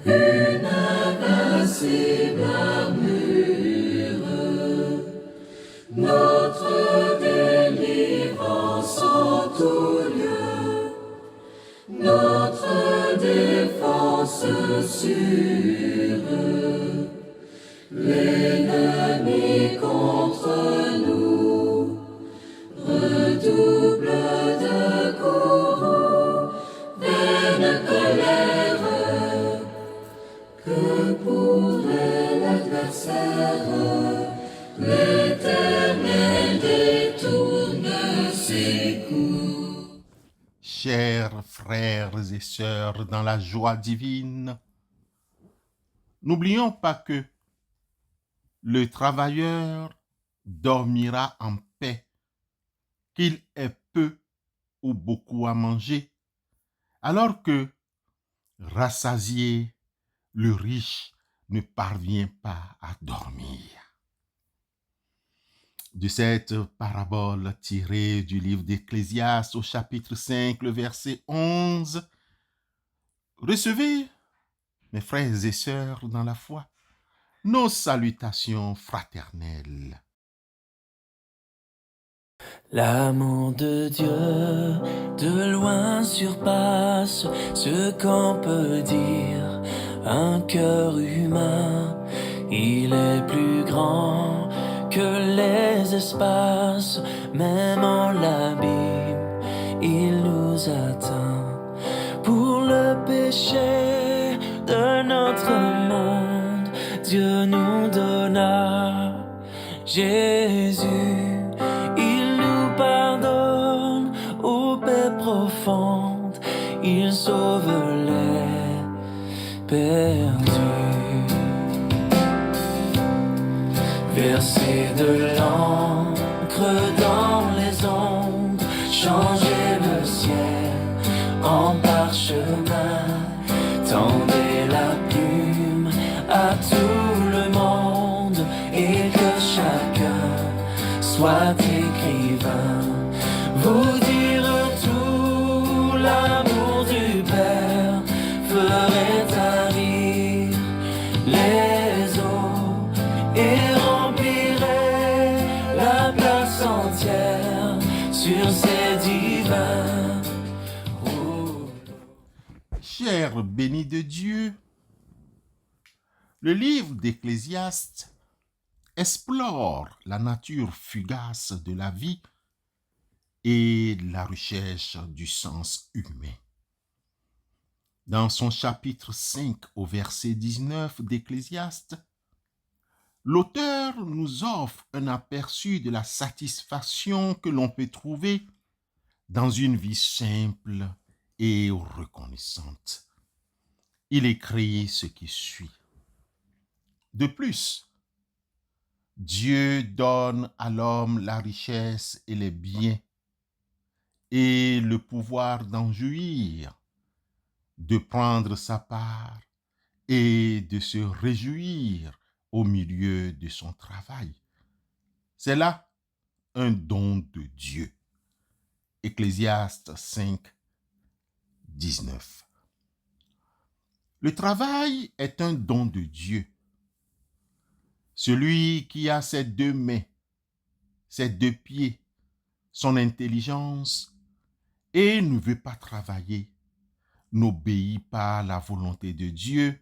une invincible armure, notre délivrance en tout lieu, notre défense sûre. L'ennemi contre nous redouble de courroux, vaine colère. Que pourrait l'adversaire? L'Éternel détourne ses coups. Chers frères et sœurs dans la joie divine, n'oublions pas que le travailleur dormira en paix, qu'il ait peu ou beaucoup à manger, alors que, rassasié, le riche ne parvient pas à dormir. De cette parabole tirée du livre d'Ecclésiaste au chapitre 5, le verset 11, recevez, mes frères et sœurs dans la foi, nos salutations fraternelles. L'amour de Dieu de loin surpasse ce qu'on peut dire. Un cœur humain, il est plus grand que les espaces. Même en l'abîme, il nous atteint. Pour le péché de notre monde, Dieu nous donna Jésus. Profonde, il sauve les perdus. Verser de l'encre dans les ondes, changer le ciel en parchemin, tendez la plume à tout le monde et que chacun soit écrivain. Vous l'amour du Père ferait tarir les eaux et remplirait la place entière sur ces divins rouleaux. Chers bénis de Dieu, le livre d'Ecclésiaste explore la nature fugace de la vie et la recherche du sens humain. Dans son chapitre 5 au verset 19 d'Ecclésiaste, l'auteur nous offre un aperçu de la satisfaction que l'on peut trouver dans une vie simple et reconnaissante. Il écrit ce qui suit. De plus, Dieu donne à l'homme la richesse et les biens et le pouvoir d'en jouir, de prendre sa part et de se réjouir au milieu de son travail. C'est là un don de Dieu. Ecclésiaste 5, 19. Le travail est un don de Dieu. Celui qui a ses deux mains, ses deux pieds, son intelligence et ne veut pas travailler, n'obéit pas à la volonté de Dieu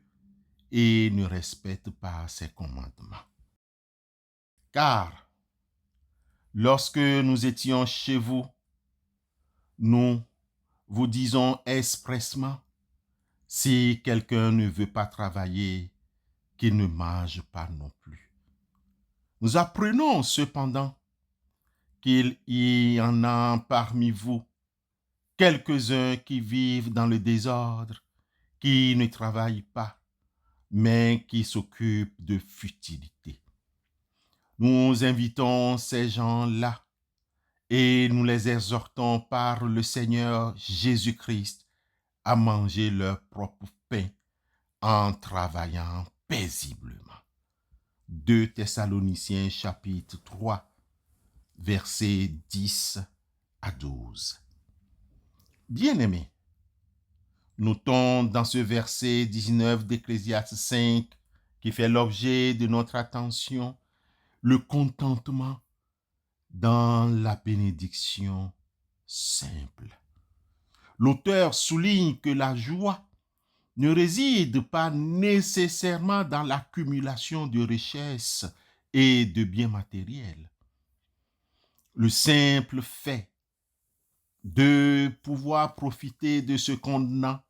et ne respecte pas ses commandements. Car, lorsque nous étions chez vous, nous vous disons expressement, si quelqu'un ne veut pas travailler, qu'il ne mange pas non plus. Nous apprenons cependant qu'il y en a parmi vous quelques-uns qui vivent dans le désordre, qui ne travaillent pas, mais qui s'occupent de futilités. Nous invitons ces gens-là et nous les exhortons par le Seigneur Jésus-Christ à manger leur propre pain en travaillant paisiblement. 2 Thessaloniciens chapitre 3, versets 10 à 12. Bien-aimés, Notons dans ce verset 19 d'Ecclésiaste 5, qui fait l'objet de notre attention, le contentement dans la bénédiction simple. L'auteur souligne que la joie ne réside pas nécessairement dans l'accumulation de richesses et de biens matériels. Le simple fait de pouvoir profiter de ce qu'on a,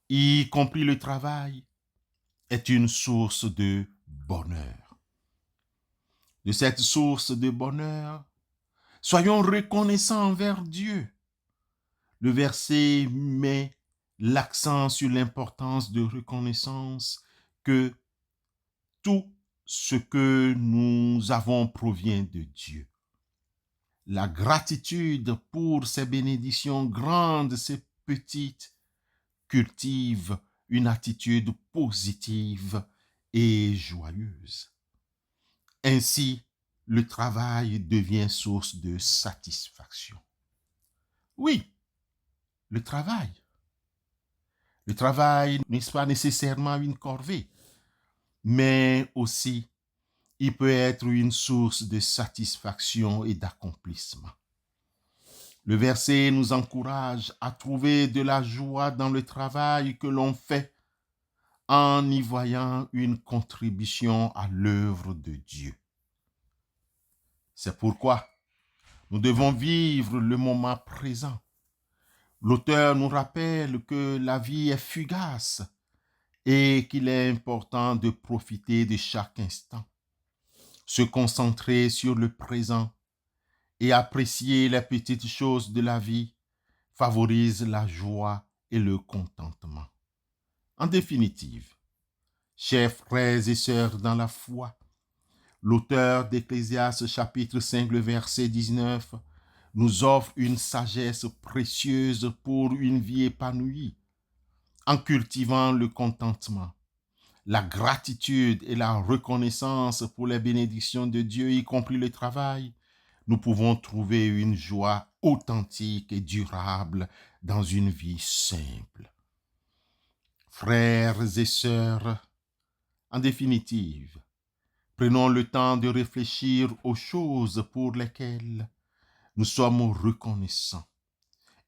y compris le travail, est une source de bonheur. De cette source de bonheur, soyons reconnaissants envers Dieu. Le verset met l'accent sur l'importance de reconnaissance que tout ce que nous avons provient de Dieu. La gratitude pour ces bénédictions grandes, ces petites, cultive une attitude positive et joyeuse. Ainsi, le travail devient source de satisfaction. Oui, le travail. Le travail n'est pas nécessairement une corvée, mais aussi il peut être une source de satisfaction et d'accomplissement. Le verset nous encourage à trouver de la joie dans le travail que l'on fait en y voyant une contribution à l'œuvre de Dieu. C'est pourquoi nous devons vivre le moment présent. L'auteur nous rappelle que la vie est fugace et qu'il est important de profiter de chaque instant. Se concentrer sur le présent et apprécier les petites choses de la vie favorise la joie et le contentement. En définitive, chers frères et sœurs dans la foi, l'auteur d'Ecclésiaste chapitre 5, le verset 19, nous offre une sagesse précieuse pour une vie épanouie. En cultivant le contentement, la gratitude et la reconnaissance pour les bénédictions de Dieu, y compris le travail, nous pouvons trouver une joie authentique et durable dans une vie simple. Frères et sœurs, en définitive, prenons le temps de réfléchir aux choses pour lesquelles nous sommes reconnaissants.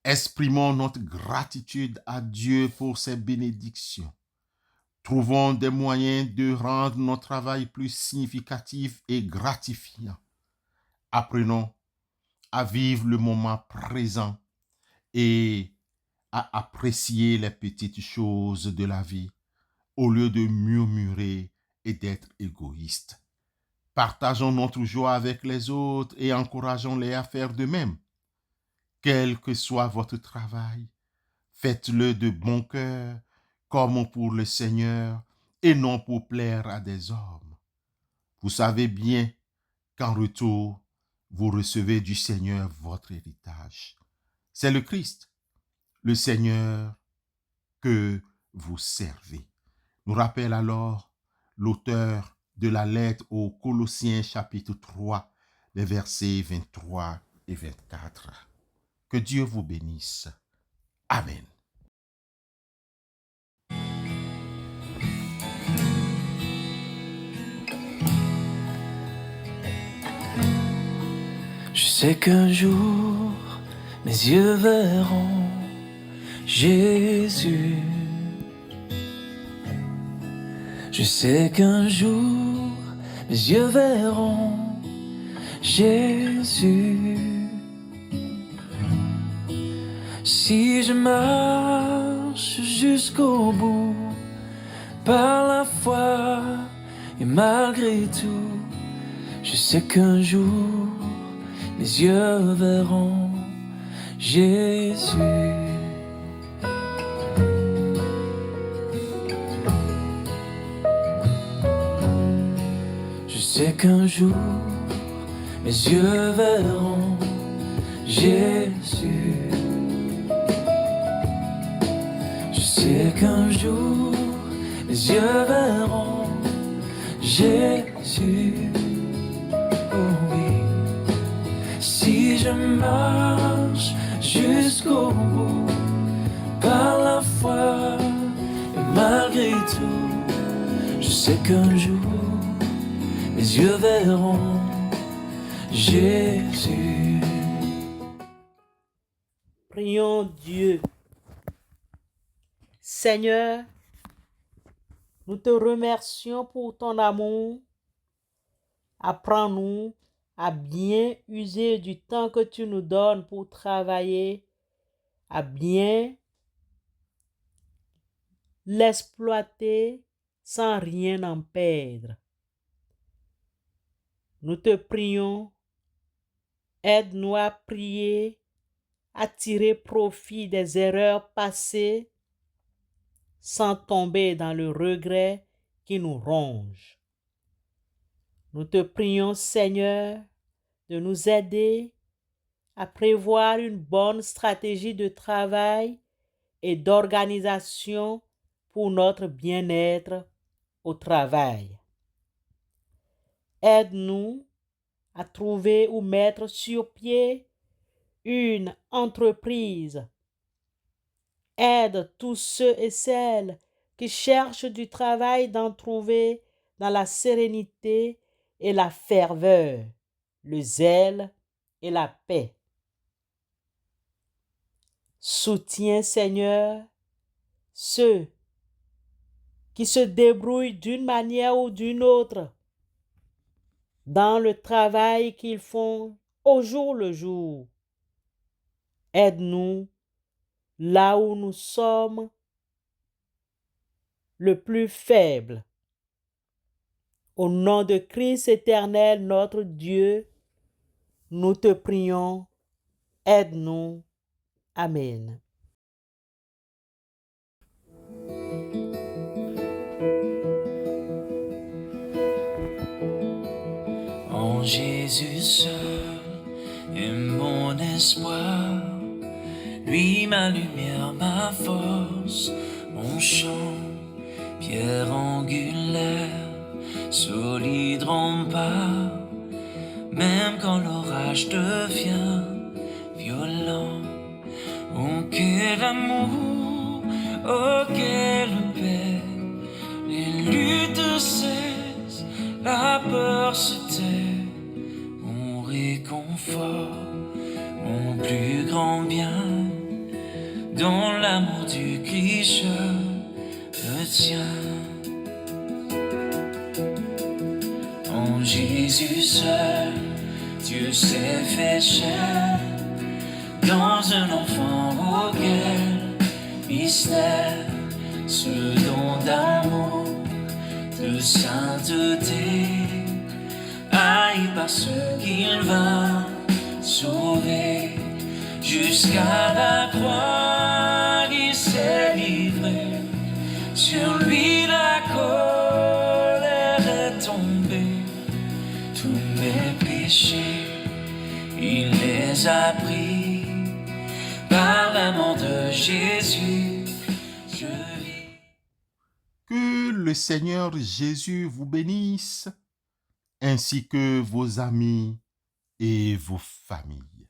Exprimons notre gratitude à Dieu pour ses bénédictions. Trouvons des moyens de rendre notre travail plus significatif et gratifiant. Apprenons à vivre le moment présent et à apprécier les petites choses de la vie au lieu de murmurer et d'être égoïstes. Partageons notre joie avec les autres et encourageons-les à faire de même. Quel que soit votre travail, faites-le de bon cœur, comme pour le Seigneur, et non pour plaire à des hommes. Vous savez bien qu'en retour, vous recevez du Seigneur votre héritage. C'est le Christ, le Seigneur, que vous servez. Nous rappelle alors l'auteur de la lettre aux Colossiens chapitre 3, les versets 23 et 24. Que Dieu vous bénisse. Amen. Je sais qu'un jour, mes yeux verront Jésus. Je sais qu'un jour, mes yeux verront Jésus. Si je marche jusqu'au bout, par la foi et malgré tout, je sais qu'un jour, mes yeux verront Jésus. Je sais qu'un jour, mes yeux verront Jésus. Je sais qu'un jour, mes yeux verront Jésus. Oh oui. Si je marche jusqu'au bout, par la foi. Et malgré tout, je sais qu'un jour, mes yeux verront Jésus. Prions Dieu. Seigneur, nous te remercions pour ton amour. Apprends-nous à bien user du temps que tu nous donnes pour travailler, à bien l'exploiter sans rien en perdre. Nous te prions, aide-nous à prier, à tirer profit des erreurs passées sans tomber dans le regret qui nous ronge. Nous te prions, Seigneur, de nous aider à prévoir une bonne stratégie de travail et d'organisation pour notre bien-être au travail. Aide-nous à trouver ou mettre sur pied une entreprise. Aide tous ceux et celles qui cherchent du travail d'en trouver dans la sérénité et la ferveur, le zèle et la paix. Soutiens, Seigneur, ceux qui se débrouillent d'une manière ou d'une autre dans le travail qu'ils font au jour le jour. Aide-nous là où nous sommes le plus faibles. Au nom de Christ éternel, notre Dieu, nous te prions. Aide-nous. Amen. En Jésus seul est mon espoir, lui ma lumière, ma force, mon chant, pierre angulaire, solide rempart, même quand l'orage devient violent. Oh quel amour, oh quelle paix, les luttes cessent, la peur se tait, mon réconfort, mon plus grand bien, dans l'amour du Christ je me tiens. En Jésus seul, Dieu s'est fait chair, dans un enfant auquel mystère, ce don d'amour, de sainteté, haï par ceux qu'il va sauver, jusqu'à la croix il s'est livré, sur lui la colère est tombée, tous mes péchés il les a pris. Par l'amour de Jésus, je vis. Que le Seigneur Jésus vous bénisse, ainsi que vos amis et vos familles.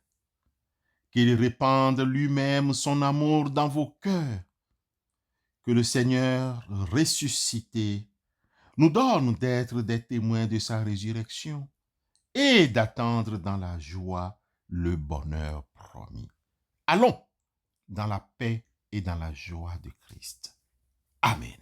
Qu'il répande lui-même son amour dans vos cœurs. Que le Seigneur ressuscité nous donne d'être des témoins de sa résurrection et d'attendre dans la joie le bonheur promis. Allons dans la paix et dans la joie de Christ. Amen.